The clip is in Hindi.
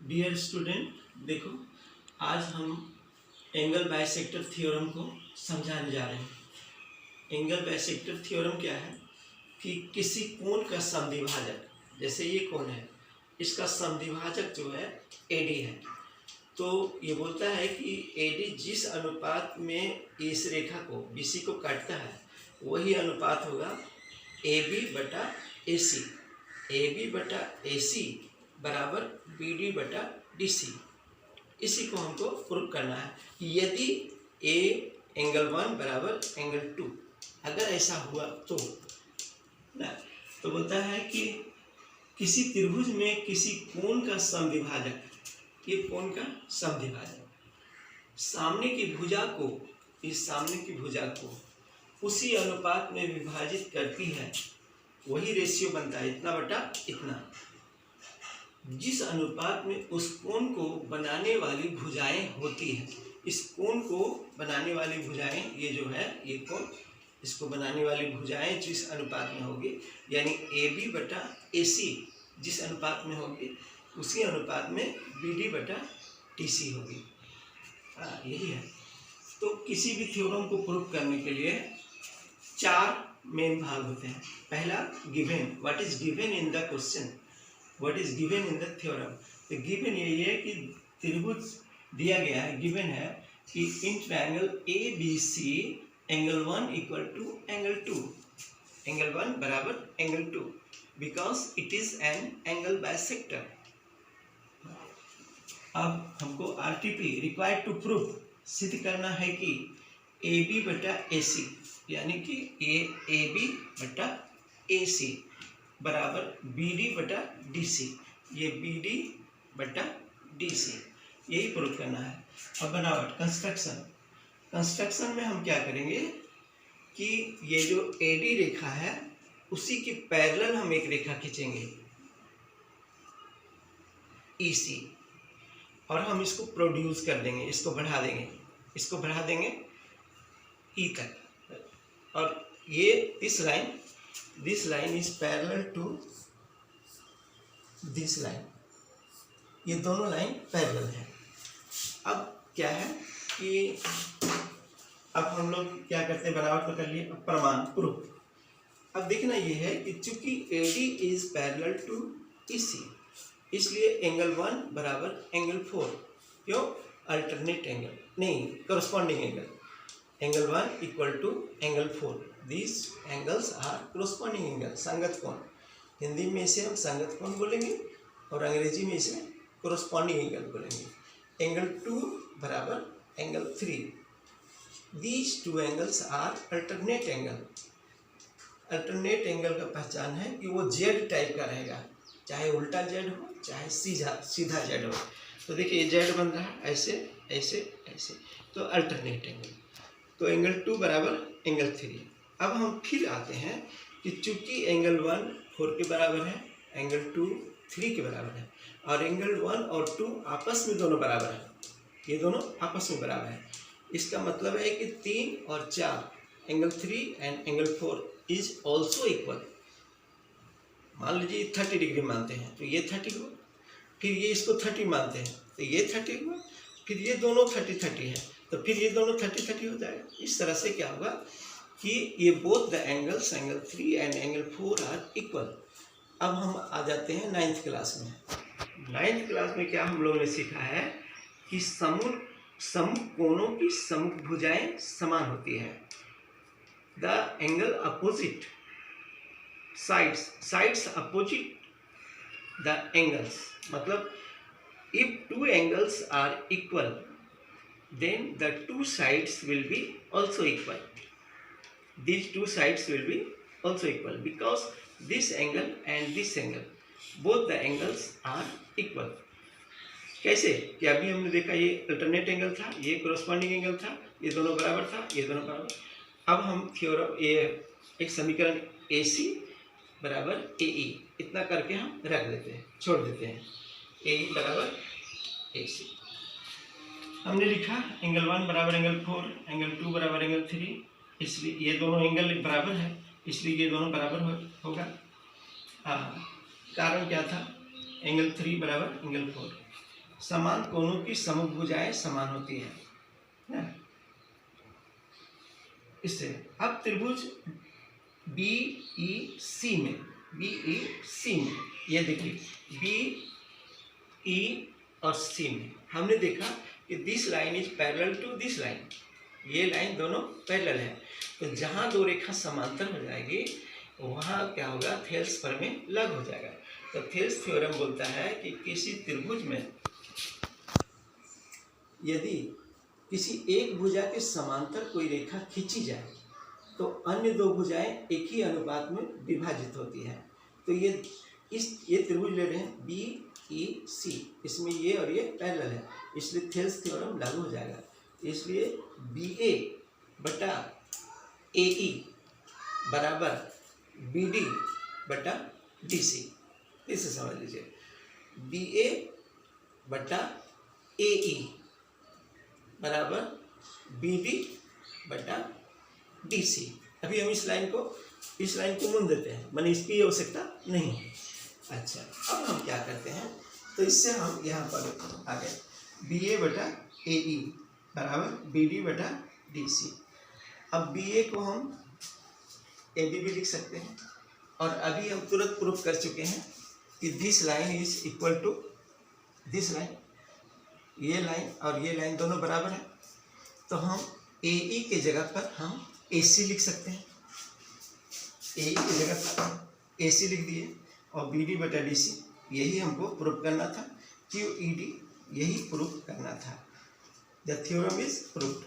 डियर स्टूडेंट, देखो आज हम एंगल बाइसेक्टर थ्योरम को समझाने जा रहे हैं। एंगल बाइसेक्टर थ्योरम क्या है कि किसी कोण का समद्विभाजक, जैसे ये कोण है, इसका समद्विभाजक जो है AD है। तो ये बोलता है कि AD जिस अनुपात में इस रेखा को BC को काटता है वही अनुपात होगा AB बटा AC। AB बटा AC बराबर BD बटा DC। इसी को हमको प्रूव करना है कि यदि A एंगल 1 बराबर एंगल 2, अगर ऐसा हुआ तो ना, तो बोलता है कि किसी त्रिभुज में किसी कोण का समद्विभाजक, ये कोण का समद्विभाजक सामने की भुजा को, इस सामने की भुजा को उसी अनुपात में विभाजित करती है, वही रेशियो बनता है इतना बटा इतना। जिस अनुपात में उस कोण को बनाने वाली भुजाएं होती हैं, इस कोण को बनाने वाली भुजाएं, ये जो है ये कोण, इसको बनाने वाली भुजाएं जिस अनुपात में होगी, यानी AB बटा AC जिस अनुपात में होगी उसी अनुपात में BD बटा DC होगी। यही है। तो किसी भी थ्योरम को प्रूव करने के लिए 4 मेन भाग होते हैं। पहला given, what is given in the question, what is given in the theorem. तो गिवन यही है कि त्रिभुज दिया गया है, गिवन है कि in triangle ABC angle 1 equal to angle 2, angle 1 बराबर angle 2 because it is an angle bisector. अब हमको RTP रिक्वायर्ड टू प्रूव सिद्ध करना है कि AB बटा AC यानी कि AB बटा AC बराबर BD बटा DC, ये BD बटा DC, यही प्रूव करना है। अब बनावट कंस्ट्रक्शन में हम क्या करेंगे कि ये जो AD रेखा है उसी के पैरेलल हम एक रेखा खींचेंगे EC, और हम इसको प्रोड्यूस कर देंगे, इसको बढ़ा देंगे, इसको बढ़ा देंगे E तक। और ये this line is parallel to this line, ये दोनों लाइन पैरेलल है। अब क्या है कि अब हम लोग क्या करते हैं, बनावट तो कर लिए, अब प्रमाण प्रूफ। अब देखना ये है कि चूंकि AD is parallel to EC, इसलिए एंगल 1 बराबर एंगल 4, क्यों, अल्टरनेट एंगल नहीं, corresponding angle, angle 1 equal to angle 4, these angles are corresponding angle, संगत कोण। हिंदी में इसे हम संगत कोण बोलेंगे और अंग्रेजी में इसे करस्पॉन्डिंग एंगल बोलेंगे। एंगल 2 बराबर angle 3, these two angles are alternate angle. Alternate angle का पहचान है कि वो Z टाइप का रहेगा, चाहे उल्टा Z हो चाहे सीधा Z हो। तो देखिए ये Z बन रहा है ऐसे ऐसे ऐसे, तो अल्टरनेट एंगल। तो एंगल 2 बराबर एंगल 3। अब हम फिर आते हैं कि चूंकि एंगल 1 4 के बराबर है, एंगल 2 3 के बराबर है, और एंगल 1 और 2 आपस में दोनों बराबर है, ये दोनों आपस में बराबर है। इसका मतलब है कि 3 और 4, angle 3 and angle 4 is also equal. मान लीजिए 30 डिग्री मानते हैं तो ये 30 हुआ, फिर ये इसको 30 मानते हैं तो ये 30 हुआ, फिर ये दोनों 30 30 है तो फिर ये दोनों 30 30 हो जाएगा। इस तरह से क्या होगा कि ये both the angles, angle 3 and angle 4 are equal. अब हम आ जाते हैं 9th क्लास में। 9th क्लास में क्या हम लोगों ने सीखा है कि सममुख कोणों की सम्मुख भुजाएं समान होती है। The angle opposite sides opposite the angles, मतलब if two angles are equal then the two sides will be also equal, these two sides will be also equal because this angle and this angle, both the angles are equal। कैसे कि अभी हमने देखा ये अल्टरनेट एंगल था, ये करस्पॉन्डिंग एंगल था, ये दोनों बराबर था, ये दोनों बराबर। अब हम थ्योरम, ये एक समीकरण AC बराबर AE इतना करके हम रख देते हैं, छोड़ देते हैं, AE बराबर AC। हमने लिखा एंगल 1 बराबर एंगल 4, एंगल 2 बराबर एंगल 3, इसलिए ये दोनों एंगल बराबर है, इसलिए ये दोनों बराबर होगा। कारण क्या था, एंगल 3 बराबर एंगल 4, समान कोणों की समभुजाएं समान होती है ना। इससे अब त्रिभुज BEC में ये देखिए BE और C में हमने देखा कि this line is parallel to this line, ये लाइन दोनों पैरेलल है। तो जहाँ दो रेखा समांतर हो जाएगी वहाँ क्या होगा, थेल्स प्रमेय लागू हो जाएगा। तो थेल्स थ्योरम बोलता है कि किसी त्रिभुज में यदि किसी एक भुजा के समांतर कोई रेखा खींची जाए तो अन्य दो भुजाएं एक ही अनुपात में विभाजित होती है। तो ये त्रिभुज ले रहे हैं BEC, इसमें ये और ये पैरेलल है, इसलिए थेल्स थ्योरम लागू हो जाएगा। इसलिए BA बटा AE बराबर BD बटा DC, इसे समझ लीजिए। BA बटा AE बराबर BD बटा DC। अभी हम इस लाइन को मूंद देते हैं, माने इसकी आवश्यकता नहीं है। अच्छा, अब हम क्या करते हैं, तो इससे हम यहाँ पर आ गए BA बटा AE बराबर BD बटा DC। अब BA को हम AB भी लिख सकते हैं, और अभी हम तुरंत प्रूफ कर चुके हैं कि this line is equal to this line, ये लाइन और ये लाइन दोनों बराबर है। तो हम AE के जगह पर हम AC लिख सकते हैं, AE की जगह पर AC लिख दिए, और BD बटा DC यही हमको प्रूफ करना था, QED यही प्रूफ करना था। The theorem is proofed.